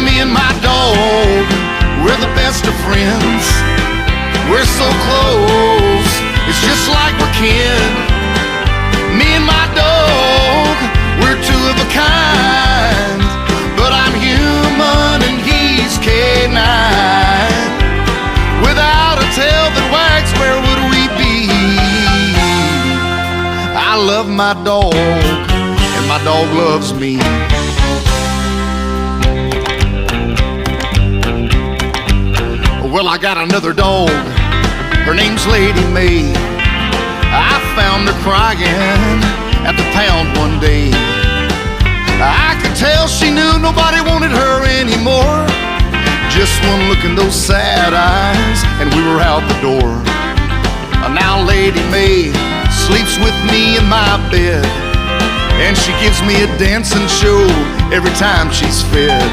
Me and my dog, we're the best of friends. We're so close, it's just like we're kin. Me and my dog, we're two of a kind. But I'm human and he's canine. Without a tail that wags, where would we be? I love my dog, and my dog loves me. Well, I got another dog, her name's Lady May. I found her crying at the pound one day. I could tell she knew nobody wanted her anymore. Just one look in those sad eyes, and we were out the door. Now Lady May sleeps with me in my bed, and she gives me a dancing show every time she's fed.